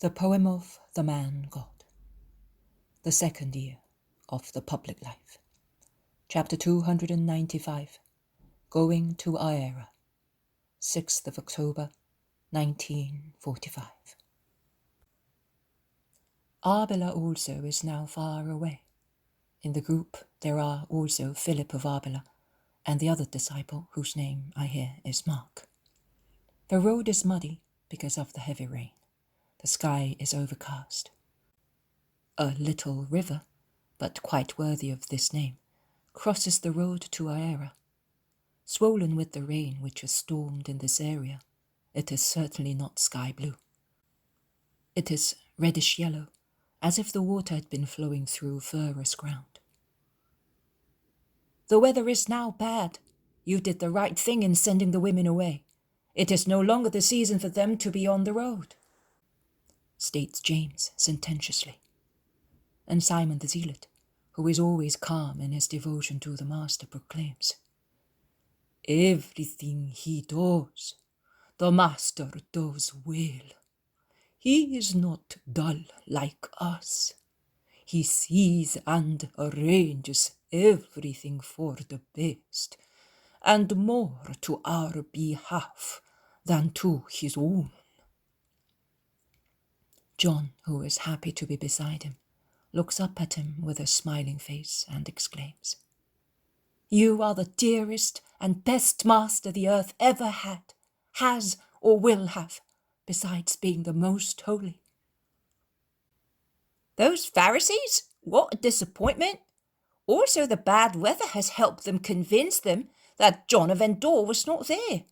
The Poem of the Man God. The second year of the public life. Chapter 295. Going to Aera. 6th of October, 1945. Arbela also is now far away. In the group there are also Philip of Arbela and the other disciple whose name I hear is Mark. The road is muddy because of the heavy rain. The sky is overcast. A little river, but quite worthy of this name, crosses the road to Aera. Swollen with the rain which has stormed in this area, it is certainly not sky blue. It is reddish yellow, as if the water had been flowing through furrous ground. The weather is now bad. You did the right thing in sending the women away. It is no longer the season for them to be on the road, states James sententiously. And Simon the Zealot, who is always calm in his devotion to the Master, proclaims, "Everything he does, the Master does well. He is not dull like us. He sees and arranges everything for the best, and more to our behalf than to his own." John, who is happy to be beside him, looks up at him with a smiling face and exclaims, "You are the dearest and best master the earth ever had, has or will have, besides being the most holy." "Those Pharisees? What a disappointment! Also the bad weather has helped them convince them that John of Endor was not there.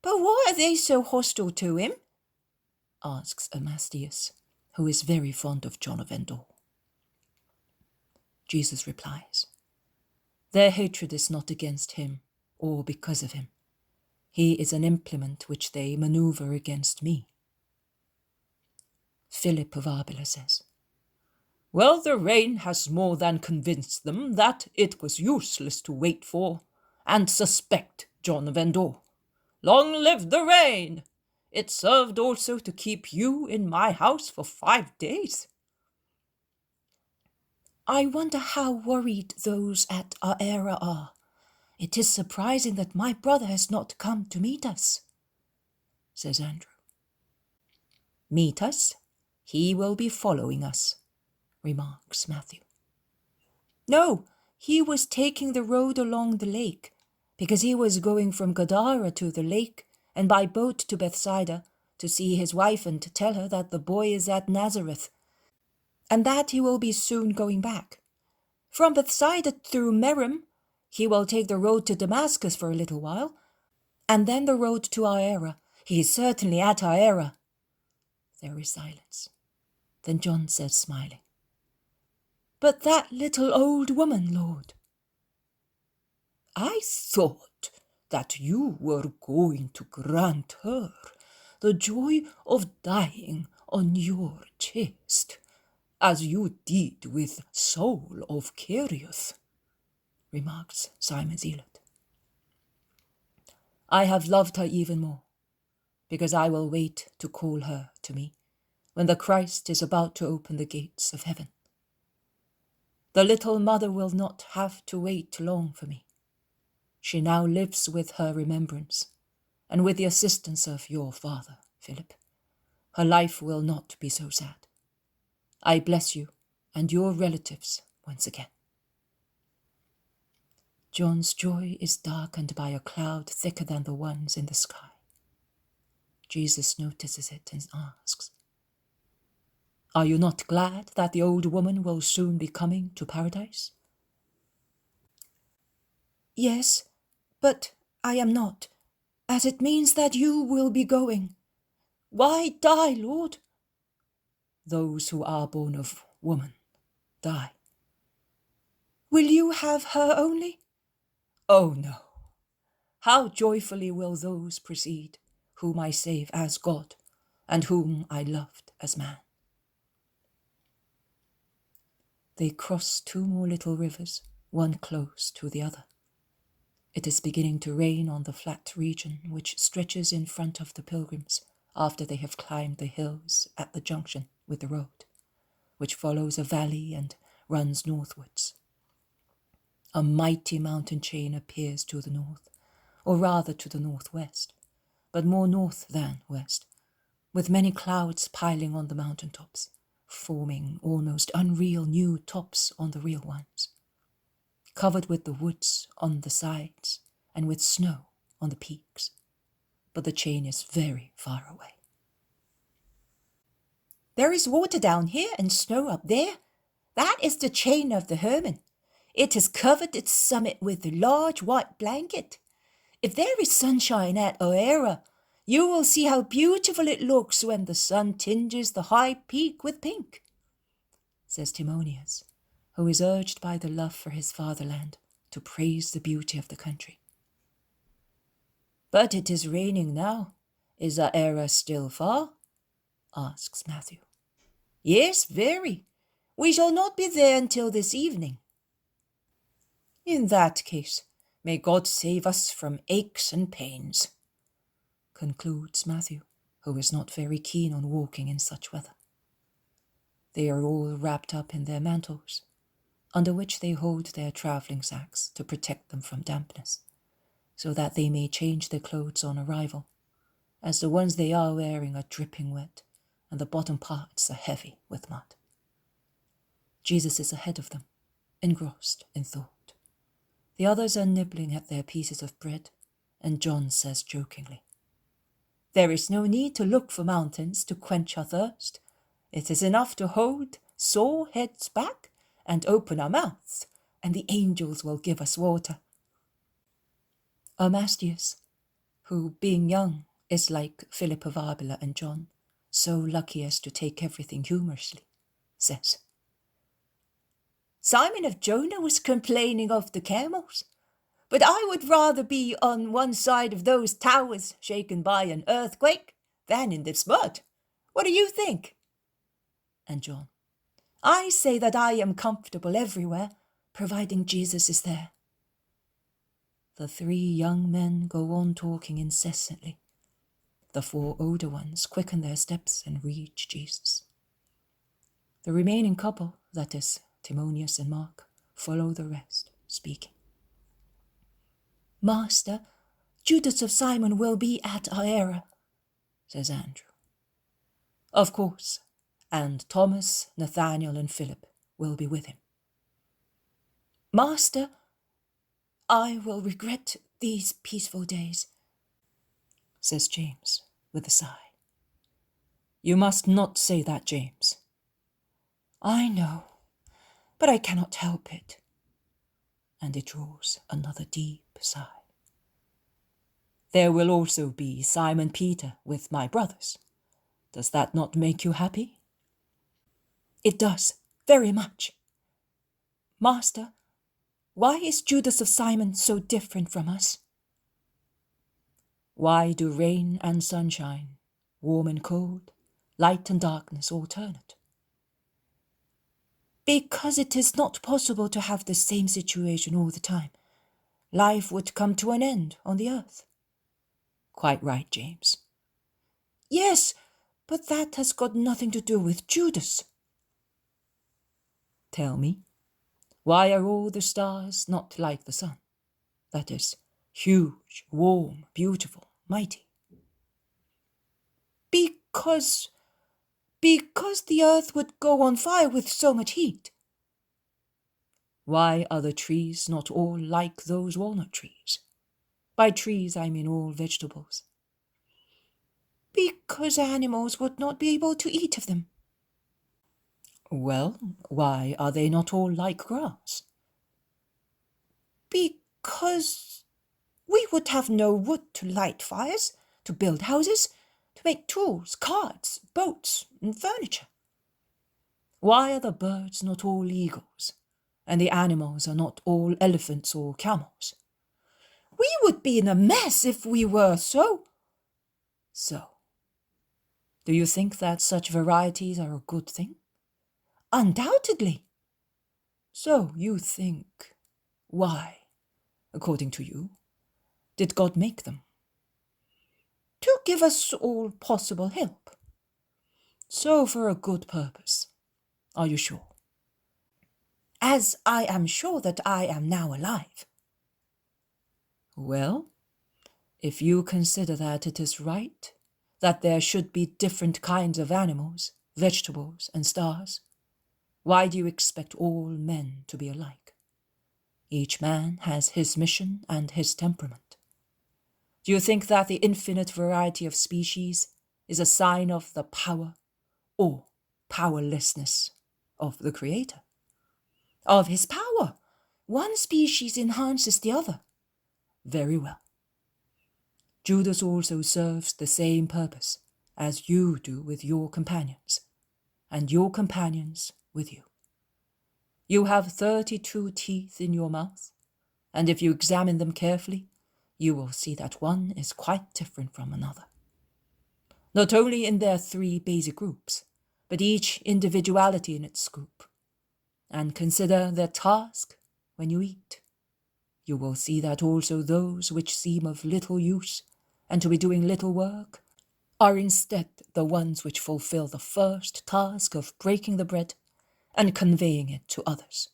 But why are they so hostile to him?" asks Amastius, who is very fond of John of Endor. Jesus replies, "Their hatred is not against him or because of him. He is an implement which they maneuver against me." Philip of Arbela says, "Well, the rain has more than convinced them that it was useless to wait for and suspect John of Endor. Long live the rain! It served also to keep you in my house for 5 days. I wonder how worried those at Aera are. It is surprising that my brother has not come to meet us," says Andrew. "Meet us? He will be following us," remarks Matthew. "No, he was taking the road along the lake, because he was going from Gadara to the lake and by boat to Bethsaida to see his wife and to tell her that the boy is at Nazareth, and that he will be soon going back. From Bethsaida through Merim, he will take the road to Damascus for a little while, and then the road to Aera. He is certainly at Aera." There is silence. Then John says, smiling, "But that little old woman, Lord?" "I thought that you were going to grant her the joy of dying on your chest, as you did with Saul of Kerioth," remarks Simon Zealot. "I have loved her even more, because I will wait to call her to me when the Christ is about to open the gates of heaven. The little mother will not have to wait long for me. She now lives with her remembrance, and with the assistance of your father, Philip, her life will not be so sad. I bless you and your relatives once again." John's joy is darkened by a cloud thicker than the ones in the sky. Jesus notices it and asks, "Are you not glad that the old woman will soon be coming to paradise?" "Yes, but I am not, as it means that you will be going. Why die, Lord?" "Those who are born of woman die." "Will you have her only?" "Oh no. How joyfully will those proceed whom I save as God and whom I loved as man." They cross 2 more little rivers, one close to the other. It is beginning to rain on the flat region which stretches in front of the pilgrims after they have climbed the hills at the junction with the road, which follows a valley and runs northwards. A mighty mountain chain appears to the north, or rather to the northwest, but more north than west, with many clouds piling on the mountain tops, forming almost unreal new tops on the real ones, covered with the woods on the sides and with snow on the peaks, but the chain is very far away. There is water down here and snow up there. That is the chain of the Hermon. It has covered its summit with a large white blanket. If there is sunshine at Aera, you will see how beautiful it looks when the sun tinges the high peak with pink, says Timonius, who is urged by the love for his fatherland to praise the beauty of the country. But it is raining now. Is Aera still far? Asks Matthew. Yes, very. We shall not be there until this evening. In that case, may God save us from aches and pains, concludes Matthew, who is not very keen on walking in such weather. They are all wrapped up in their mantles, under which they hold their travelling sacks to protect them from dampness, so that they may change their clothes on arrival, as the ones they are wearing are dripping wet, and the bottom parts are heavy with mud. Jesus is ahead of them, engrossed in thought. The others are nibbling at their pieces of bread, and John says jokingly, There is no need to look for mountains to quench our thirst. It is enough to hold sore heads back and open our mouths, and the angels will give us water. Amastius, who, being young, is like Philip of Arbela and John, so lucky as to take everything humorously, says, Simon of Jonah was complaining of the camels, but I would rather be on one side of those towers shaken by an earthquake than in this mud. What do you think? And John, I say that I am comfortable everywhere, providing Jesus is there. The 3 young men go on talking incessantly. The 4 older ones quicken their steps and reach Jesus. The remaining couple, that is, Timonius and Mark, follow the rest, speaking. Master, Judas of Simon will be at Aera, says Andrew. Of course, and Thomas, Nathanael, and Philip will be with him. Master, I will regret these peaceful days, says James with a sigh. You must not say that, James. I know, but I cannot help it. And he draws another deep sigh. There will also be Simon Peter with my brothers. Does that not make you happy? It does, very much. Master, why is Judas of Simon so different from us? Why do rain and sunshine, warm and cold, light and darkness alternate? Because it is not possible to have the same situation all the time. Life would come to an end on the earth. Quite right, James. Yes, but that has got nothing to do with Judas. Tell me, why are all the stars not like the sun? That is, huge, warm, beautiful, mighty. Because the earth would go on fire with so much heat. Why are the trees not all like those walnut trees? By trees, I mean all vegetables. Because animals would not be able to eat of them. Well, why are they not all like grass? Because we would have no wood to light fires, to build houses, to make tools, carts, boats, and furniture. Why are the birds not all eagles, and the animals are not all elephants or camels? We would be in a mess if we were so. So, do you think that such varieties are a good thing? Undoubtedly. So you think, why, according to you, did God make them? To give us all possible help. So for a good purpose. Are you sure? As I am sure that I am now alive. Well, if you consider that it is right that there should be different kinds of animals, vegetables, and stars, why do you expect all men to be alike? Each man has his mission and his temperament. Do you think that the infinite variety of species is a sign of the power or powerlessness of the Creator? Of his power. One species enhances the other. Very well. Judas also serves the same purpose as you do with your companions, and your companions with you. You have 32 teeth in your mouth, and if you examine them carefully, you will see that one is quite different from another. Not only in their 3 basic groups, but each individuality in its group. And consider their task when you eat. You will see that also those which seem of little use and to be doing little work are instead the ones which fulfill the first task of breaking the bread and conveying it to others,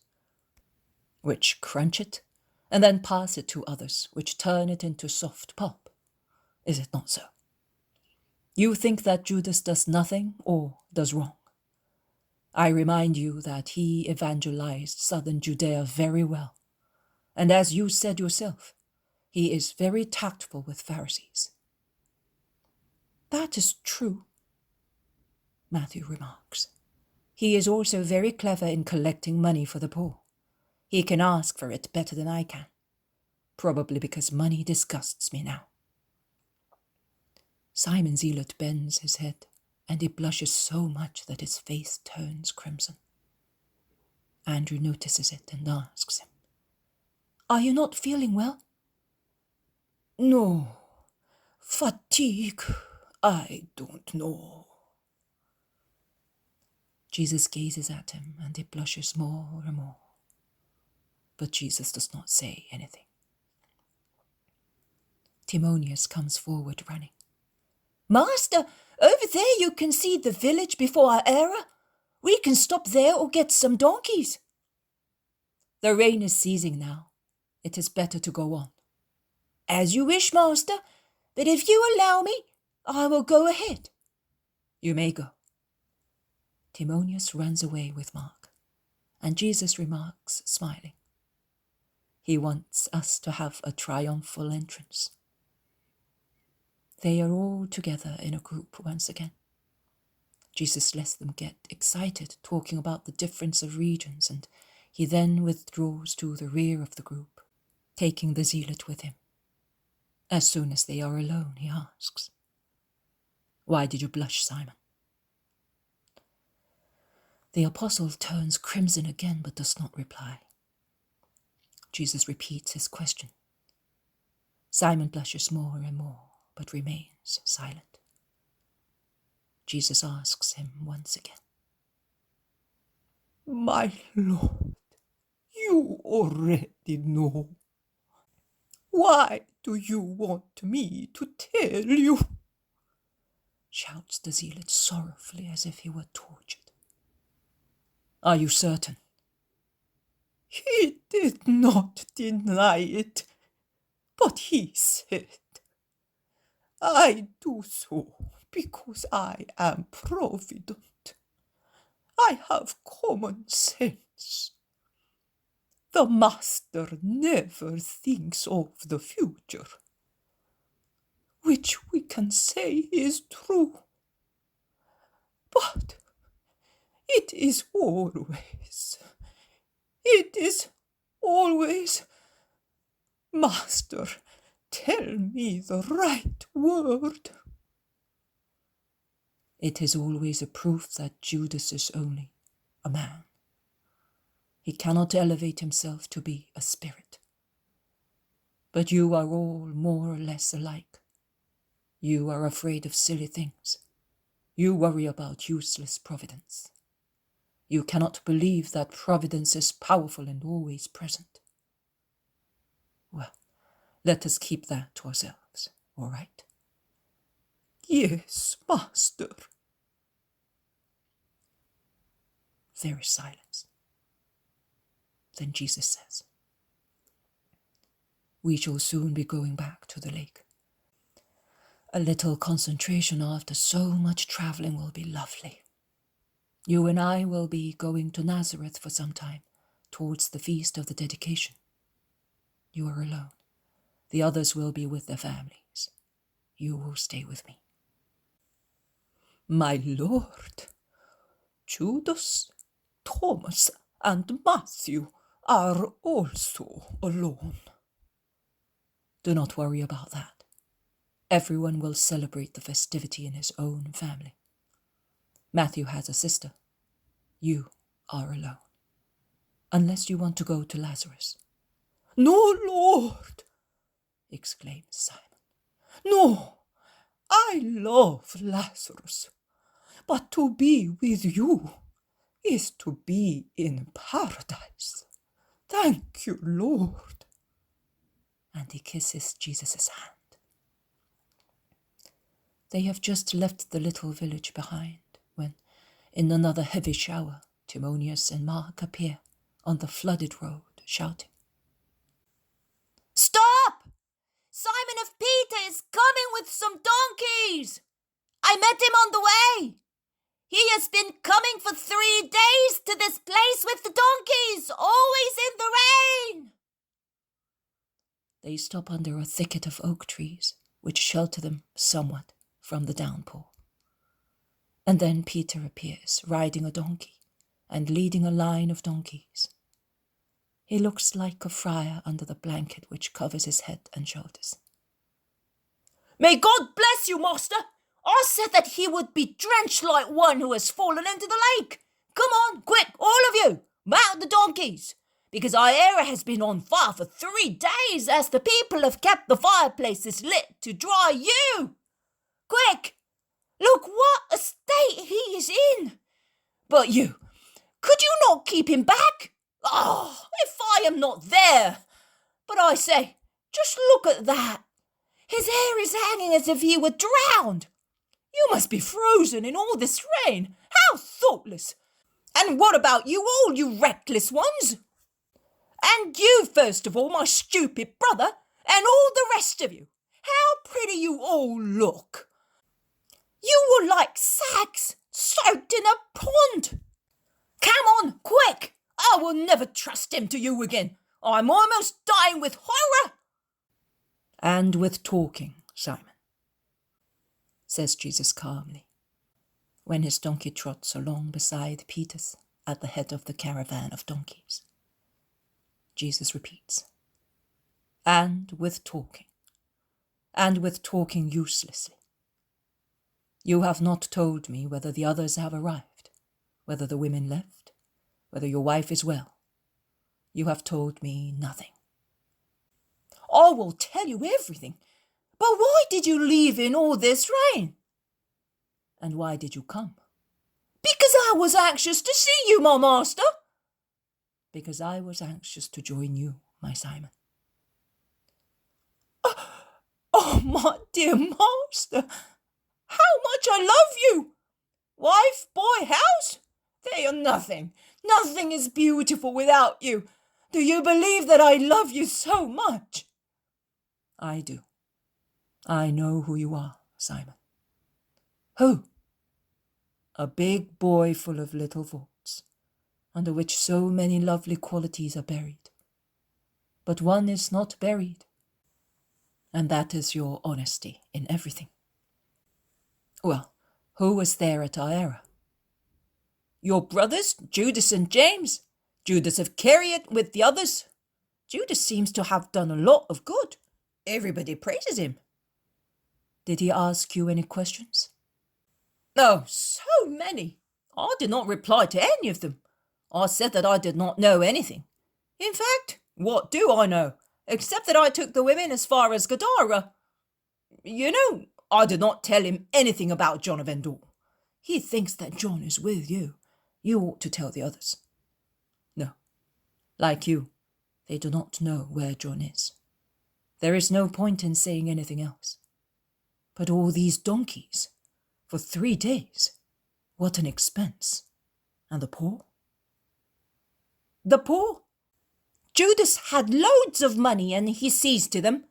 which crunch it and then pass it to others, which turn it into soft pulp. Is it not so? You think that Judas does nothing or does wrong. I remind you that he evangelized southern Judea very well, and as you said yourself, he is very tactful with Pharisees. That is true, Matthew remarks. He is also very clever in collecting money for the poor. He can ask for it better than I can, probably because money disgusts me now. Simon Zealot bends his head, and he blushes so much that his face turns crimson. Andrew notices it and asks him, "Are you not feeling well?" "No, fatigue, I don't know." Jesus gazes at him, and he blushes more and more. But Jesus does not say anything. Timonius comes forward running. "Master, over there you can see the village before Aera. We can stop there or get some donkeys." "The rain is ceasing now. It is better to go on." "As you wish, master, but if you allow me, I will go ahead." "You may go." Timonius runs away with Mark, and Jesus remarks, smiling, "He wants us to have a triumphal entrance." They are all together in a group once again. Jesus lets them get excited, talking about the difference of regions, and he then withdraws to the rear of the group, taking the zealot with him. As soon as they are alone, he asks, "Why did you blush, Simon?" The apostle turns crimson again, but does not reply. Jesus repeats his question. Simon blushes more and more, but remains silent. Jesus asks him once again, "My Lord, you already know. Why do you want me to tell you?" shouts the zealot sorrowfully as if he were tortured. "Are you certain?" He did not deny it, but he said, "I do so because I am provident. I have common sense. The master never thinks of the future, which we can say is true. But it is always, Master, tell me the right word." It is always a proof that Judas is only a man. He cannot elevate himself to be a spirit. But you are all more or less alike. You are afraid of silly things. You worry about useless providence. You cannot believe that providence is powerful and always present. Well, let us keep that to ourselves, all right? Yes, master. There is silence. Then Jesus says, "We shall soon be going back to the lake. A little concentration after so much traveling will be lovely. You and I will be going to Nazareth for some time, towards the feast of the dedication. You are alone. The others will be with their families. You will stay with me." My lord, Judas, Thomas, and Matthew are also alone. Do not worry about that. Everyone will celebrate the festivity in his own family. Matthew has a sister. You are alone. Unless you want to go to Lazarus. No, Lord, exclaims Simon. no, I love Lazarus, but to be with you is to be in paradise. Thank you, Lord. And he kisses Jesus' hand. They have just left the little village behind when, in another heavy shower, Timonius and Mark appear on the flooded road, shouting, Stop! Simon of Peter is coming with some donkeys. I met him on the way. He has been coming for 3 days to this place with the donkeys, always in the rain. They stop under a thicket of oak trees, which shelter them somewhat from the downpour. And then Peter appears, riding a donkey and leading a line of donkeys. He looks like a friar under the blanket which covers his head and shoulders. May God bless you, master. I said that he would be drenched like one who has fallen into the lake. Come on, quick, all of you, mount the donkeys, because Aera has been on fire for 3 days as the people have kept the fireplaces lit to dry you. Quick, look what a state he is in. But you, could you not keep him back? Oh, if I am not there. But I say, just look at that. His hair is hanging as if he were drowned. You must be frozen in all this rain. How thoughtless. And what about you all, you reckless ones? And you, first of all, my stupid brother, and all the rest of you. How pretty you all look. You were like sags soaked in a pond. Come on, quick. I will never trust him to you again. I'm almost dying with horror. And with talking, Simon, says Jesus calmly, when his donkey trots along beside Peter's at the head of the caravan of donkeys. Jesus repeats, and with talking uselessly. You have not told me whether the others have arrived, whether the women left, whether your wife is well. You have told me nothing. I will tell you everything. But why did you leave in all this rain? And why did you come? Because I was anxious to see you, my master. Because I was anxious to join you, my Simon. Oh, my dear master, how much I love you. Wife, boy, house, they are nothing. Nothing is beautiful without you. Do you believe that I love you so much? I do. I know who you are, Simon. Who? A big boy full of little vaults, under which so many lovely qualities are buried. But one is not buried, and that is your honesty in everything. Well, who was there at Aera? Your brothers, Judas and James. Judas of Iscariot with the others. Judas seems to have done a lot of good. Everybody praises him. Did he ask you any questions? Oh, so many. I did not reply to any of them. I said that I did not know anything. In fact, what do I know, except that I took the women as far as Gadara? You know, I did not tell him anything about John of Endor. He thinks that John is with you. You ought to tell the others. No. Like you, they do not know where John is. There is no point in saying anything else. But all these donkeys, for 3 days, what an expense. And the poor? The poor? Judas had loads of money and he sees to them.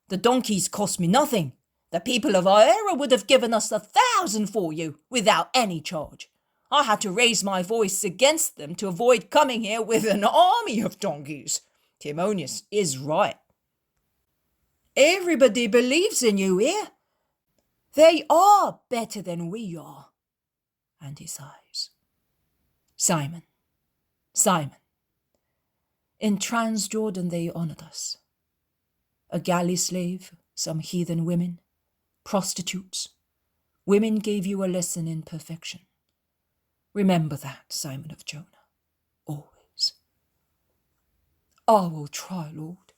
The donkeys cost me nothing. The people of Aera would have given us 1,000 for you without any charge. I had to raise my voice against them to avoid coming here with an army of donkeys. Timonius is right. Everybody believes in you here. They are better than we are. And he sighs. Simon, Simon, in Transjordan they honoured us. A galley slave, some heathen women, prostitutes. Women gave you a lesson in perfection. Remember that, Simon of Jonah, always. I will try, Lord.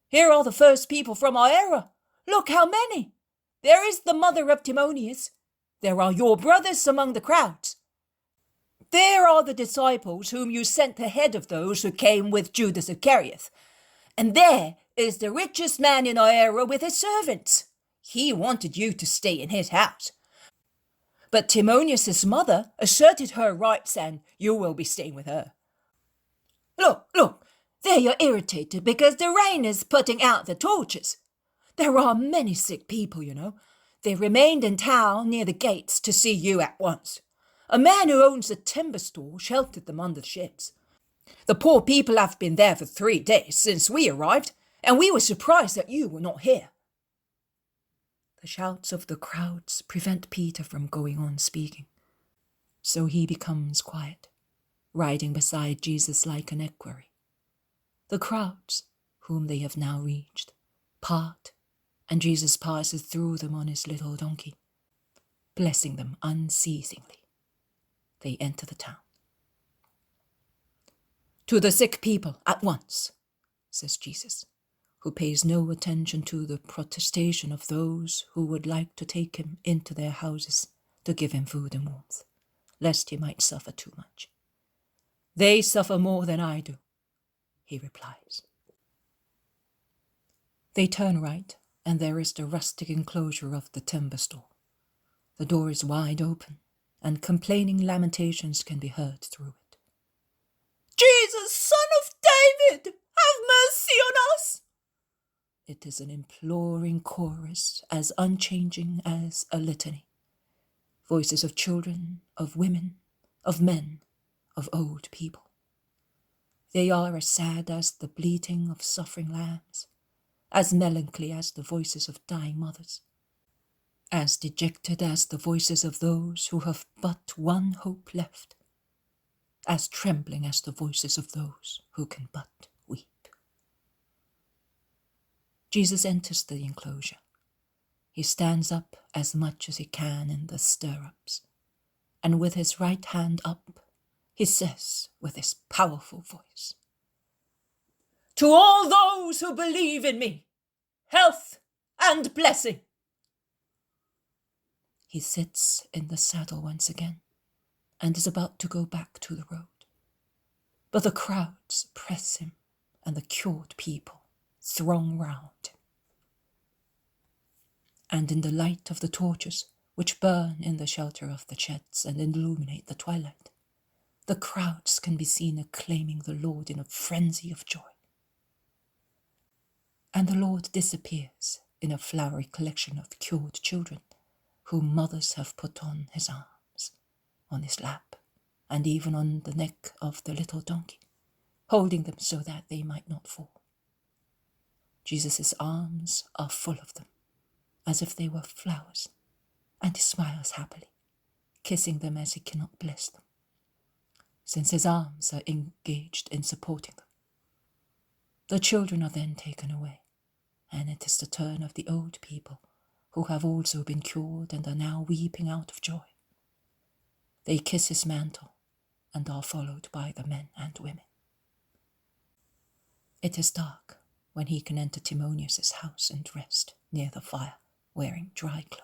Here are the first people from Aera. Look how many. There is the mother of Timonius. There are your brothers among the crowds. There are the disciples whom you sent ahead of those who came with Judas Iscariot. And there is the richest man in Aera with his servants. He wanted you to stay in his house. But Timonius' mother asserted her rights and you will be staying with her. Look, there you're irritated because the rain is putting out the torches. There are many sick people, you know. They remained in town near the gates to see you at once. A man who owns a timber store sheltered them under the sheds. The poor people have been there for 3 days since we arrived, and we were surprised that you were not here. The shouts of the crowds prevent Peter from going on speaking, so he becomes quiet, riding beside Jesus like an equerry. The crowds, whom they have now reached, part, and Jesus passes through them on his little donkey, blessing them unceasingly. They enter the town. To the sick people at once, says Jesus, who pays no attention to the protestation of those who would like to take him into their houses to give him food and warmth, lest he might suffer too much. They suffer more than I do, he replies. They turn right, and there is the rustic enclosure of the timber store. The door is wide open, and complaining lamentations can be heard through it. Jesus, Son of David, have mercy on us! It is an imploring chorus as unchanging as a litany. Voices of children, of women, of men, of old people. They are as sad as the bleating of suffering lambs, as melancholy as the voices of dying mothers, as dejected as the voices of those who have but one hope left, as trembling as the voices of those who can but weep. Jesus enters the enclosure. He stands up as much as he can in the stirrups, and with his right hand up, he says with his powerful voice, "To all those who believe in me, health and blessing." He sits in the saddle once again and is about to go back to the road. But the crowds press him, and the cured people throng round him. And in the light of the torches which burn in the shelter of the sheds and illuminate the twilight, the crowds can be seen acclaiming the Lord in a frenzy of joy. And the Lord disappears in a flowery collection of cured children, whom mothers have put on his arms, on his lap, and even on the neck of the little donkey, holding them so that they might not fall. Jesus' arms are full of them, as if they were flowers, and he smiles happily, kissing them as he cannot bless them, since his arms are engaged in supporting them. The children are then taken away, and it is the turn of the old people, who have also been cured and are now weeping out of joy. They kiss his mantle and are followed by the men and women. It is dark when he can enter Timonius' house and rest near the fire, wearing dry clothes.